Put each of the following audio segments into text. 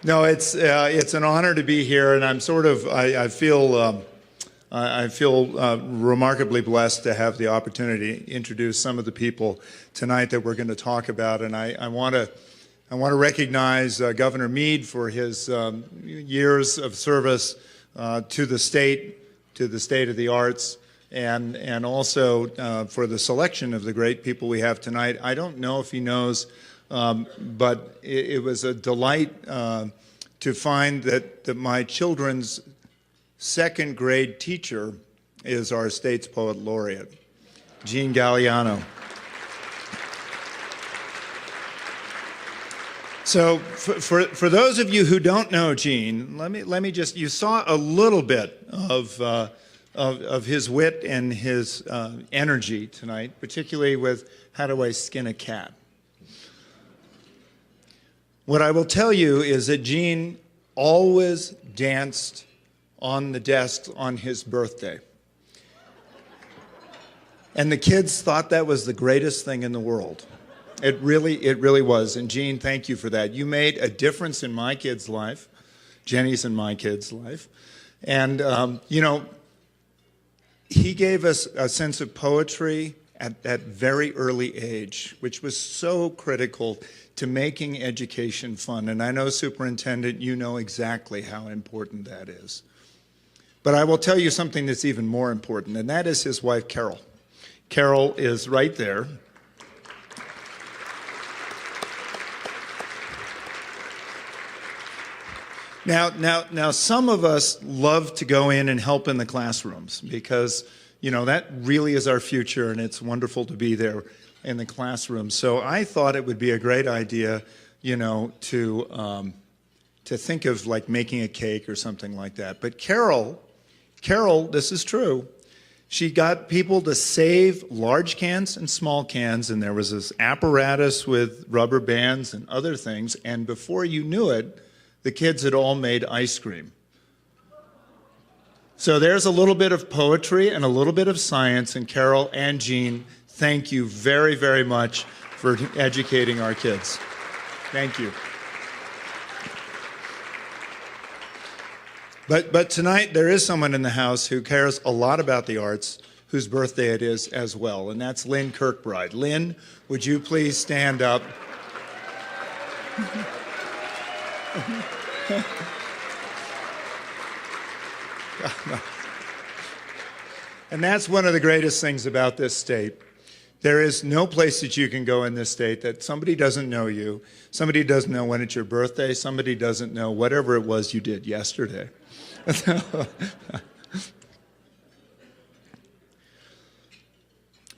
No, it's an honor to be here, and I'm sort of I feel remarkably blessed to have the opportunity to introduce some of the people tonight that we're going to talk about, and I want to recognize Governor Meade for his years of service to the state of the arts, and also for the selection of the great people we have tonight. I don't know if he knows, but it was a delight to find that my children's second grade teacher is our state's poet laureate, Jean Galliano. So for those of you who don't know Jean, let me just, you saw a little bit of his wit and his energy tonight, particularly with How Do I Skin a Cat? What I will tell you is that Jean always danced on the desk on his birthday. And the kids thought that was the greatest thing in the world. It really was. And Jean, thank you for that. You made a difference in my kid's life, Jenny's and my kid's life. And, you know, he gave us a sense of poetry at that very early age, which was so critical to making education fun. And I know, Superintendent, you know exactly how important that is. But I will tell you something that's even more important, and that is his wife, Carol. Carol is right there. Now, some of us love to go in and help in the classrooms because, you know, that really is our future, and it's wonderful to be there in the classroom. So I thought it would be a great idea, you know, to think of like making a cake or something like that. But Carol, this is true. She got people to save large cans and small cans, and there was this apparatus with rubber bands and other things, and before you knew it, the kids had all made ice cream. So there's a little bit of poetry and a little bit of science, and Carol and Jean, thank you very, very much for educating our kids. Thank you. But tonight there is someone in the house who cares a lot about the arts, whose birthday it is as well, and that's Lynn Kirkbride. Lynn, would you please stand up? And that's one of the greatest things about this state. There is no place that you can go in this state that somebody doesn't know you, somebody doesn't know when it's your birthday, somebody doesn't know whatever it was you did yesterday.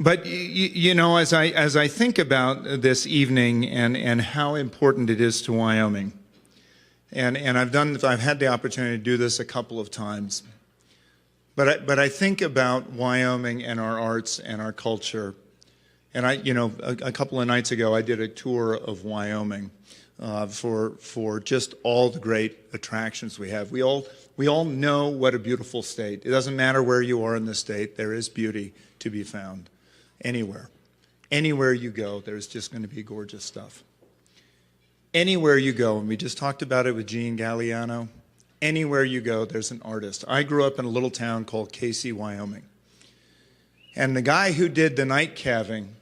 But you know, as I think about this evening and how important it is to Wyoming, and I've had the opportunity to do this a couple of times, but I think about Wyoming and our arts and our culture. And you know, a couple of nights ago, I did a tour of Wyoming for just all the great attractions we have. We all know what a beautiful state. It doesn't matter where you are in the state, there is beauty to be found anywhere. Anywhere you go, there's just going to be gorgeous stuff. Anywhere you go, and we just talked about it with Jean Galliano, anywhere you go, there's an artist. I grew up in a little town called Casey, Wyoming. And the guy who did the night calving,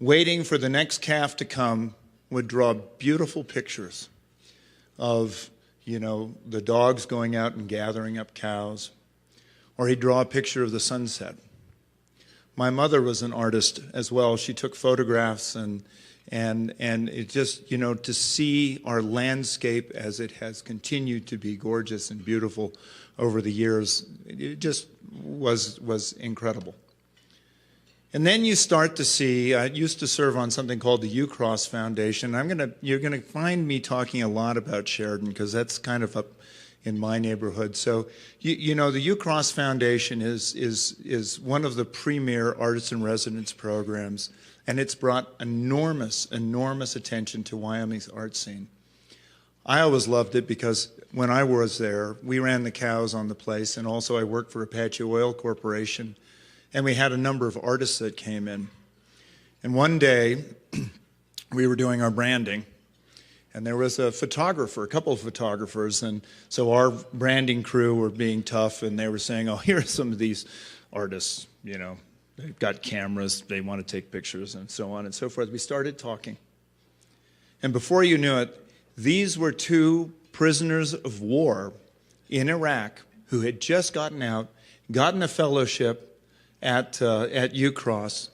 waiting for the next calf to come, would draw beautiful pictures of, you know, the dogs going out and gathering up cows, or he'd draw a picture of the sunset. My mother was an artist as well. She took photographs, and it just, you know, to see our landscape as it has continued to be gorgeous and beautiful over the years, it just was incredible. And then you start to see, I used to serve on something called the U-Cross Foundation. You're gonna find me talking a lot about Sheridan because that's kind of up in my neighborhood. So, you know, the U-Cross Foundation is one of the premier artist in residence programs, and it's brought enormous attention to Wyoming's art scene. I always loved it because when I was there, we ran the cows on the place, and also I worked for Apache Oil Corporation, and we had a number of artists that came in. And one day, we were doing our branding, And there was a photographer, a couple of photographers, and so our branding crew were being tough, and they were saying, oh, here are some of these artists, you know, they've got cameras, they want to take pictures, and so on and so forth. We started talking. And before you knew it, these were two prisoners of war in Iraq who had just gotten out, gotten a fellowship at UCross,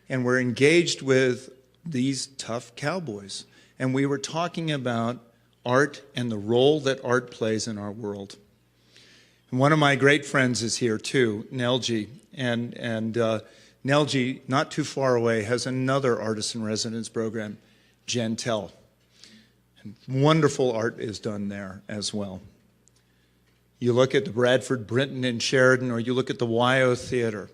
and were engaged with these tough cowboys. And we were talking about art and the role that art plays in our world. And one of my great friends is here too, Nelji. And Nelji, not too far away, has another artist in residence program, Gentel. And wonderful art is done there as well. You look at the Bradford Brinton in Sheridan, or you look at the Wyo Theater.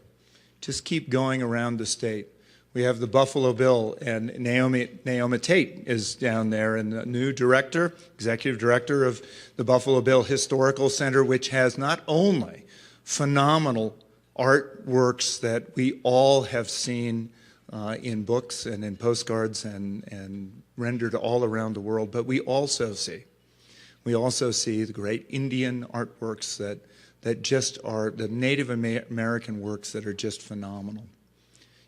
Just keep going around the state. We have the Buffalo Bill, and Naomi Tate is down there, and the new director, executive director of the Buffalo Bill Historical Center, which has not only phenomenal artworks that we all have seen in books and in postcards and rendered all around the world, but we also see the great Indian artworks that just are the Native American works that are just phenomenal.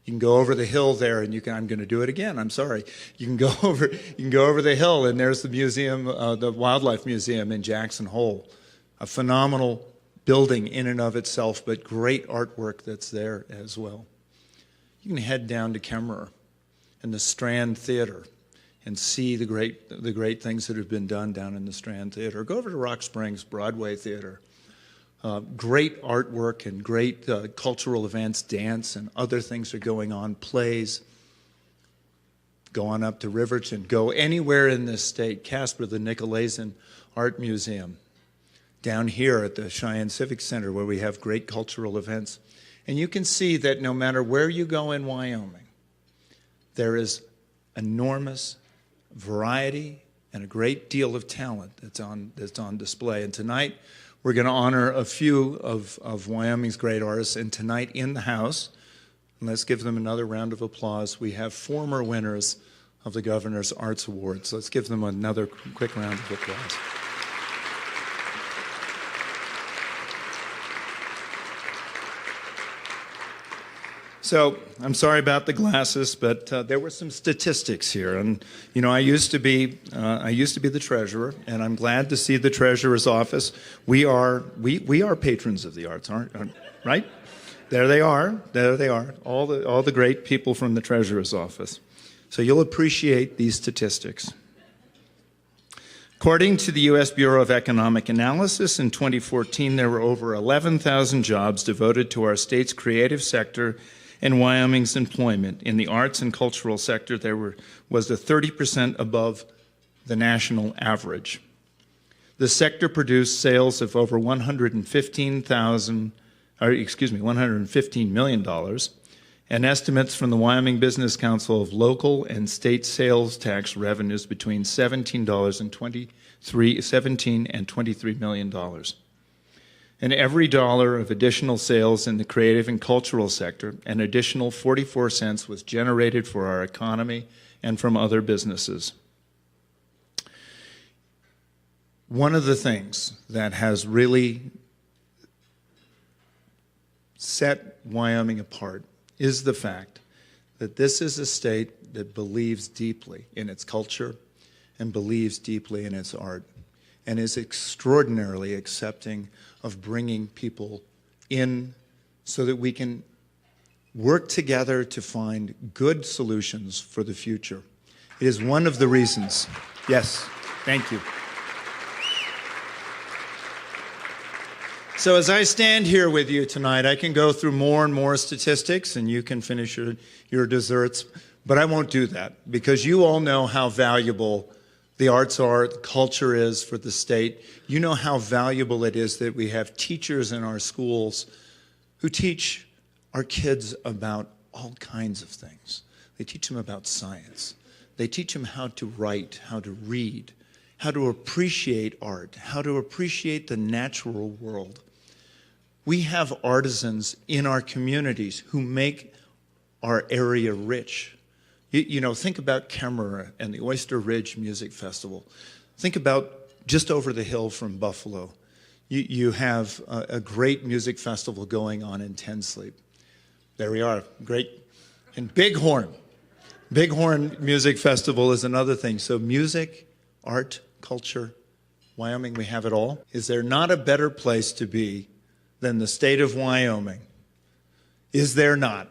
You can go over the hill there, and I'm going to do it again. I'm sorry. You can go over the hill, and there's the museum, the Wildlife Museum in Jackson Hole, a phenomenal building in and of itself, but great artwork that's there as well. You can head down to Kemmerer and the Strand Theater and see the great things that have been done down in the Strand Theater. Go over to Rock Springs Broadway Theater. Great artwork and great cultural events, dance and other things are going on, plays. Go on up to Riverton. Go anywhere in this state. Casper, the Nicolaitan Art Museum. Down here at the Cheyenne Civic Center, where we have great cultural events. And you can see that no matter where you go in Wyoming, there is enormous variety and a great deal of talent that's on display. And tonight, we're going to honor a few of Wyoming's great artists. And tonight in the house, and let's give them another round of applause, we have former winners of the Governor's Arts Awards. Let's give them another quick round of applause. So I'm sorry about the glasses, but there were some statistics here, and you know I used to be the treasurer, and I'm glad to see the treasurer's office. We are patrons of the arts, aren't right? There they are, all the great people from the treasurer's office. So you'll appreciate these statistics. According to the U.S. Bureau of Economic Analysis, in 2014 there were over 11,000 jobs devoted to our state's creative sector. In Wyoming's employment in the arts and cultural sector, there was a 30% above the national average. The sector produced sales of over $115 million, and estimates from the Wyoming Business Council of local and state sales tax revenues between $17 and $23 million. And every dollar of additional sales in the creative and cultural sector, an additional 44 cents was generated for our economy and from other businesses. One of the things that has really set Wyoming apart is the fact that this is a state that believes deeply in its culture and believes deeply in its art, and is extraordinarily accepting of bringing people in so that we can work together to find good solutions for the future. It is one of the reasons. Yes, thank you. So as I stand here with you tonight, I can go through more and more statistics, and you can finish your desserts, but I won't do that because you all know how valuable the arts are, the culture is for the state. You know how valuable it is that we have teachers in our schools who teach our kids about all kinds of things. They teach them about science. They teach them how to write, how to read, how to appreciate art, how to appreciate the natural world. We have artisans in our communities who make our area rich. Think about Kemmerer and the Oyster Ridge Music Festival. Think about just over the hill from Buffalo. You have a great music festival going on in Ten Sleep. There we are, great. And Bighorn. Bighorn Music Festival is another thing. So music, art, culture, Wyoming, we have it all. Is there not a better place to be than the state of Wyoming? Is there not?